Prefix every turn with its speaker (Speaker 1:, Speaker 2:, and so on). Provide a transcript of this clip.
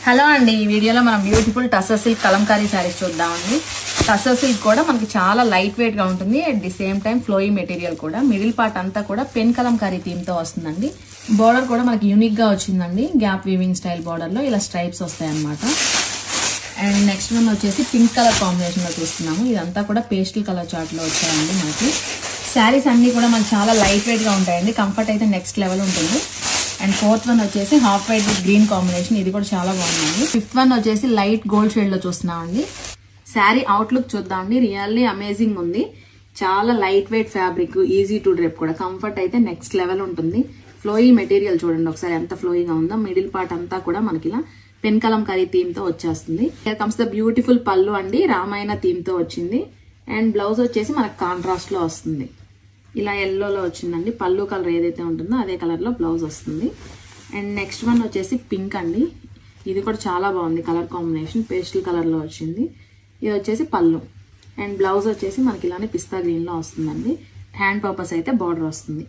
Speaker 1: Hello అండి, ఈ వీడియోలో మనం బ్యూటిఫుల్ టసర్ సిల్క్ కలంకారీ శారీస్ చూద్దామండి. టసర్ సిల్క్ కూడా మనకి చాలా లైట్ వెయిట్ గా ఉంటుంది. At the same time flowy material కూడా. మిడిల్ పార్ట్ అంతా కూడా పెన్ కలంకారీ థీమ్ తో వస్తుందండి. బార్డర్ కూడా మనకి యూనిక్ గా వచ్చిందండి. గ్యాప్ వీవింగ్ స్టైల్ బార్డర్ లో ఇలా స్ట్రైప్స్ వస్తాయి అన్నమాట. అండ్ నెక్స్ట్ వన్ వచ్చేసి పింక్ కలర్ కాంబినేషన్ లో చూస్తున్నాము. ఇదంతా కూడా పేస్టల్ కలర్ చార్ట్ లో వచ్చాయండి మనకి. శారీస్ అన్ని కూడా మనకి చాలా లైట్ వెయిట్ గా ఉంటాయండి. కంఫర్ట్ అయితే నెక్స్ట్ లెవెల్ ఉంటుంది. అండ్ ఫోర్త్ వన్ వచ్చేసి half white with green combination. ఇది కూడా చాలా బాగుందండి. ఫిఫ్త్ వన్ వచ్చేసి లైట్ గోల్డ్ షేడ్ లో చూస్తున్నామండి. శారీ అవుట్లుక్ చూద్దామండి. రియల్లీ అమేజింగ్ ఉంది. చాలా light weight fabric, easy to drape కూడా. కంఫర్ట్ అయితే నెక్స్ట్ లెవెల్ ఉంటుంది. ఫ్లోయీ మెటీరియల్ చూడండి ఒకసారి ఎంత ఫ్లోయీగా ఉందో. మిడిల్ పార్ట్ అంతా కూడా మనకి ఇలా పెన్ కలంకారీ థీమ్ తో వచ్చేస్తుంది. హియర్ కమ్స్ ద బ్యూటిఫుల్ పళ్ళు అండి. రామాయణ థీమ్ తో వచ్చింది. అండ్ బ్లౌజ్ వచ్చేసి మనకు కాంట్రాస్ట్ లో వస్తుంది. ఇలా ఎల్లోలో వచ్చిందండి. పళ్ళు కలర్ ఏదైతే ఉంటుందో అదే కలర్ లో బ్లౌజ్ వస్తుంది. అండ్ నెక్స్ట్ వన్ వచ్చేసి పింక్ అండి. ఇది కూడా చాలా బాగుంది కలర్ కాంబినేషన్. పేస్టల్ కలర్ లో వచ్చింది. ఇది వచ్చేసి పళ్ళు. అండ్ బ్లౌజ్ వచ్చేసి మనకి ఇలానే పిస్తా గ్రీన్ లో వస్తుందండి. హ్యాండ్ పర్పస్ అయితే బార్డర్ వస్తుంది.